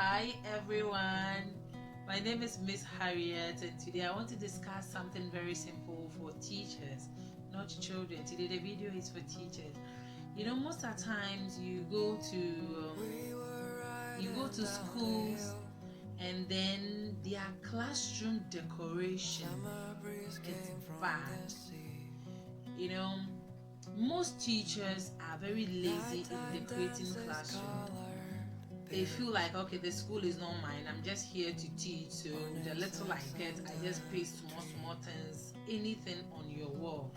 Hi everyone, my name is Miss Harriet, and today I want to discuss something very simple for teachers, not children. Today the video is for teachers. Most of the times you go to schools, and then their classroom decoration is bad. Most teachers are very lazy in decorating classroom. They feel like, okay, the school is not mine, I'm just here to teach, so the little I get, I just paste small things, anything on your wall.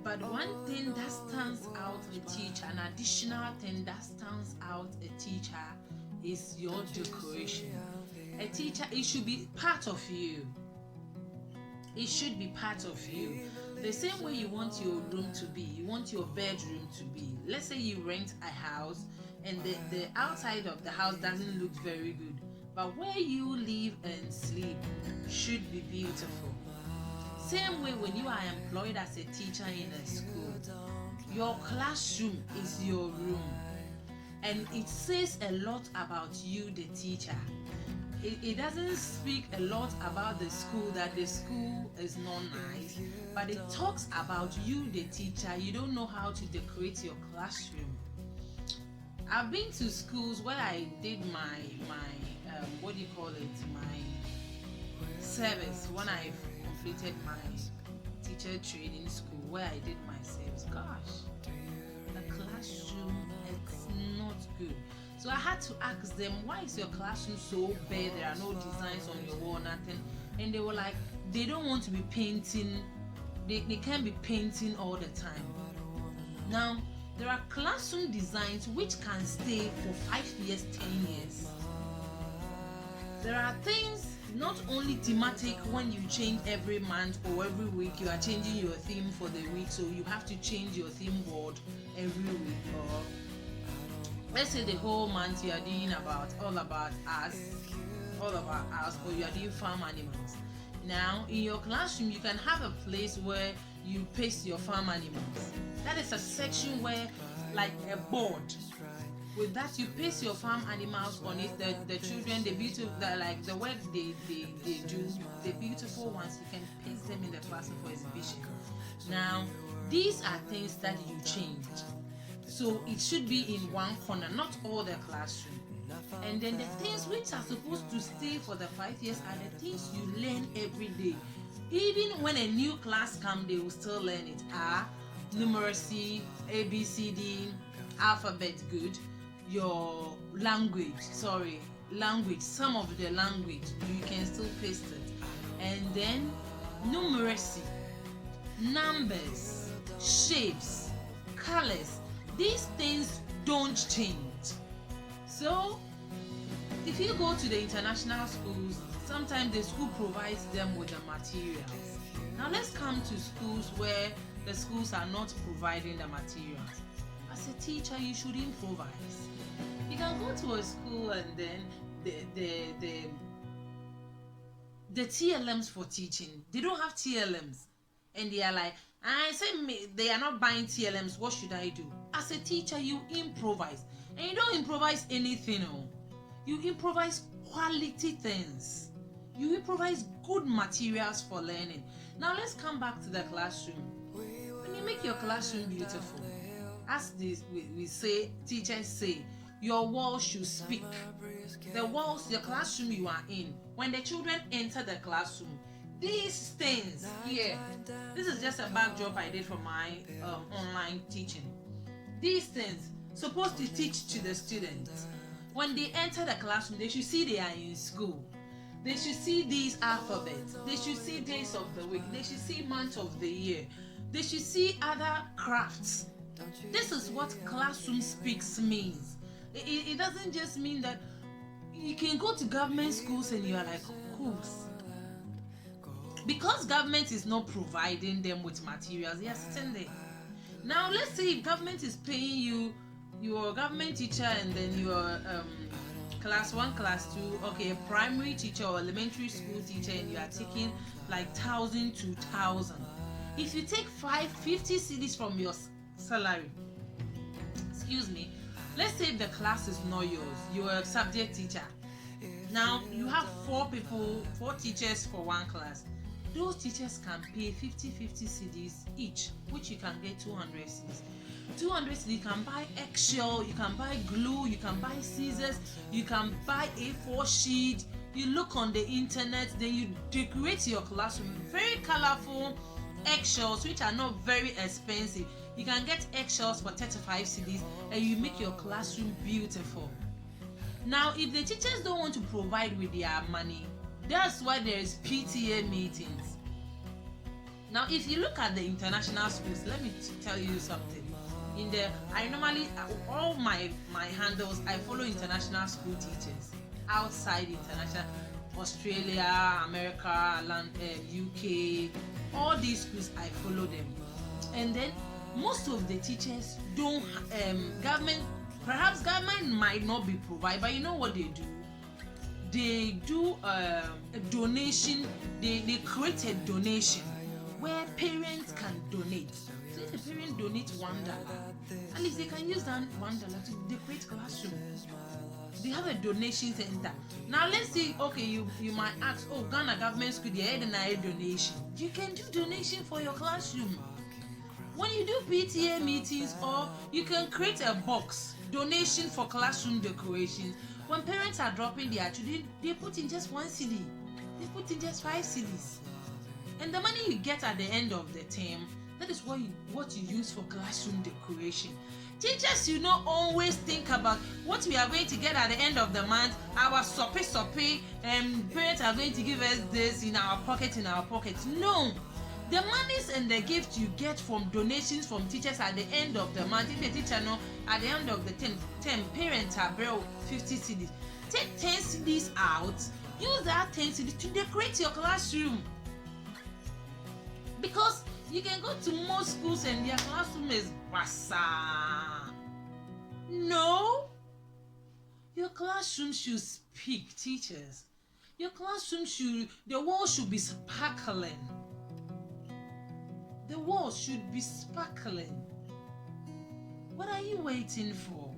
But one thing that stands out a teacher, an additional thing that stands out a teacher, is your decoration. A teacher, it should be part of you. It should be part of you. The same way you want your room to be, you want your bedroom to be. Let's say you rent a house and the outside of the house doesn't look very good, but where you live and sleep should be beautiful. Same way when you are employed as a teacher in a school, your classroom is your room, and it says a lot about you, the teacher. It doesn't speak a lot about the school, that the school is not nice, but it talks about you, the teacher. You don't know how to decorate your classroom. I've been to schools where I did my my service, when I completed my teacher training school, where I did my service. Gosh, the classroom, it's not good. So I had to ask them, why is your classroom so bad? There are no designs on your wall, nothing. And they were like, they don't want to be painting. They can't be painting all the time. Now, there are classroom designs which can stay for 5 years, 10 years. There are things not only thematic, when you change every month or every week, you are changing your theme for the week, so you have to change your theme board every week. Or let's say the whole month you are doing all about us, or you are doing farm animals. Now, in your classroom, you can have a place where you paste your farm animals. That is a section where, like a board. With that, you paste your farm animals on it. The children, the work they do, the beautiful ones, you can paste them in the classroom for exhibition. Now, these are things that you change. So it should be in one corner, not all the classroom. And then the things which are supposed to stay for the 5 years are the things you learn every day. Even when a new class comes, they will still learn it. Numeracy, ABCD, alphabet, good. Your language, some of the language, you can still paste it. And then numeracy, numbers, shapes, colors, these things don't change. So if you go to the international schools, sometimes the school provides them with the materials. Now let's come to schools where the schools are not providing the materials. As a teacher, you should improvise. You can go to a school and then the TLMs for teaching, they don't have TLMs, and they are like, they are not buying TLMs, what should I do? As a teacher, you improvise. And you don't improvise anything. You improvise quality things. You improvise good materials for learning. Now let's come back to the classroom. When you make your classroom beautiful, as teachers say, your walls should speak. The walls, the classroom you are in, when the children enter the classroom, these things here, this is just a backdrop I did for my online teaching. These things supposed to teach to the students. When they enter the classroom, they should see they are in school. They should see these alphabets. They should see days of the week. They should see months of the year. They should see other crafts. This is what classroom speaks means. It doesn't just mean that you can go to government schools and you are like, cool. Because government is not providing them with materials, they are sitting there. Now let's say if government is paying you, you're a government teacher, and then you're class 1, class 2, okay, a primary teacher or elementary school teacher, and you are taking like 1,000 to 2,000. If you take 50 cedis from your salary, let's say the class is not yours, you're a subject teacher. Now you have 4 teachers for one class. Those teachers can pay 50 cedis each, which you can get 200 cedis. 200 cedis, you can buy eggshell, you can buy glue, you can buy scissors, you can buy A4 sheet. You look on the internet, then you decorate your classroom. Very colorful eggshells, which are not very expensive. You can get eggshells for 35 cedis, and you make your classroom beautiful. Now, if the teachers don't want to provide with their money, that's why there is PTA meetings. Now, if you look at the international schools, let me tell you something. I normally, all my handles, I follow international school teachers outside international, Australia, America, UK, all these schools, I follow them. And then most of the teachers don't, perhaps government might not be provided, but you know what they do? They do a donation, they create a donation where parents can donate. So if the parent donates $1, at least they can use that $1 to decorate classroom. They have a donation center. Now let's see, okay, you might ask, oh, Ghana government school, they had a donation. You can do donation for your classroom. When you do PTA meetings, or you can create a box, donation for classroom decorations. When parents are dropping their children, they put in just 1 cedi. They put in just 5 cedis. And the money you get at the end of the term, that is what you use for classroom decoration. Teachers, always think about what we are going to get at the end of the month. Our soppy, and parents are going to give us this in our pocket. No. The monies and the gifts you get from donations from teachers at the end of the month, if the teacher at the end of the term, parents are brought 50 cedis. Take 10 cedis out, use that 10 cedis to decorate your classroom. Because you can go to most schools and their classroom is basa. No. Your classroom should speak, teachers. Your classroom the wall should be sparkling. The walls should be sparkling. What are you waiting for?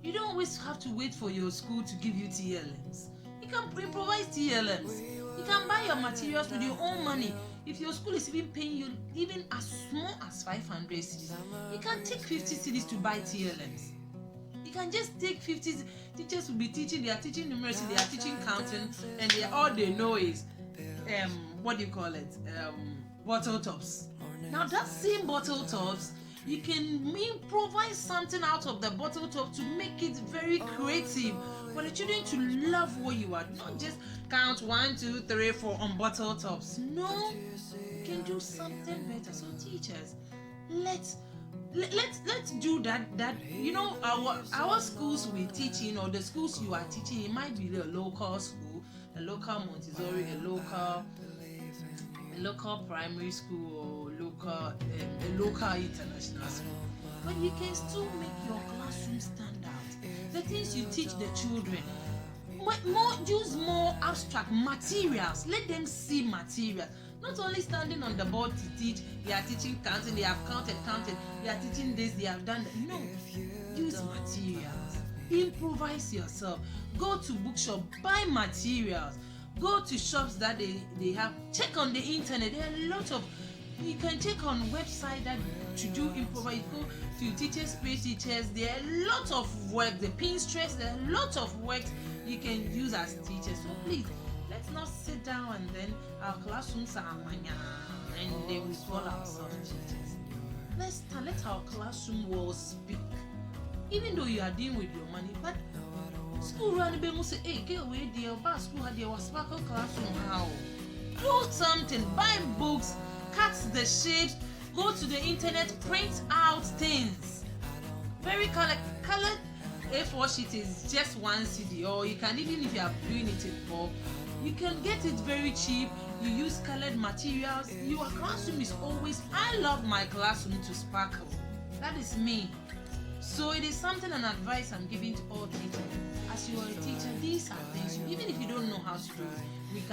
You don't always have to wait for your school to give you TLMs. You can improvise TLMs. You can buy your materials with your own money. If your school is even paying you even as small as 500 cedis, you can take 50 cedis to buy TLMs. You can just take 50. Teachers will be teaching. They are teaching numeracy. They are teaching counting, and all they know is bottle tops. Now that same bottle tops, you can improvise something out of the bottle top to make it very creative for the children to love what you are. Not just count 1, 2, 3, 4 on bottle tops. No, you can do something better. So teachers, let's do that. Our schools we teaching, or the schools you are teaching, it might be a local school, a local Montessori, a local primary school, or a local international school. But you can still make your classroom stand out. The things you teach the children, use more abstract materials. Let them see materials. Not only standing on the board to teach, they are teaching counting, they have counted, they are teaching this, they have done that. No, use materials. Improvise yourself. Go to bookshop, buy materials. Go to shops that they have. Check on the internet. There are a lot of. You can check on website that to do improvise. Go to Teachers Pay Teachers. There are a lot of work. The Pinterest. There are a lot of work you can use as teachers. So please, let's not sit down and then our classrooms are manya and they will call ourselves teachers. Let our classroom walls speak. Even though you are dealing with your money, but school run be must say, hey, get away there, but school had there was sparkle classroom how. Do something, buy books, cut the shapes, go to the internet, print out things. Very colored A4 sheet is just 1 cedi, or you can, even if you are doing it in bulk, you can get it very cheap. You use colored materials. Your classroom is always, I love my classroom to sparkle. That is me. So it is something, an advice I'm giving to all teachers. As you are a teacher, these are things, even if you don't know how to do it, we can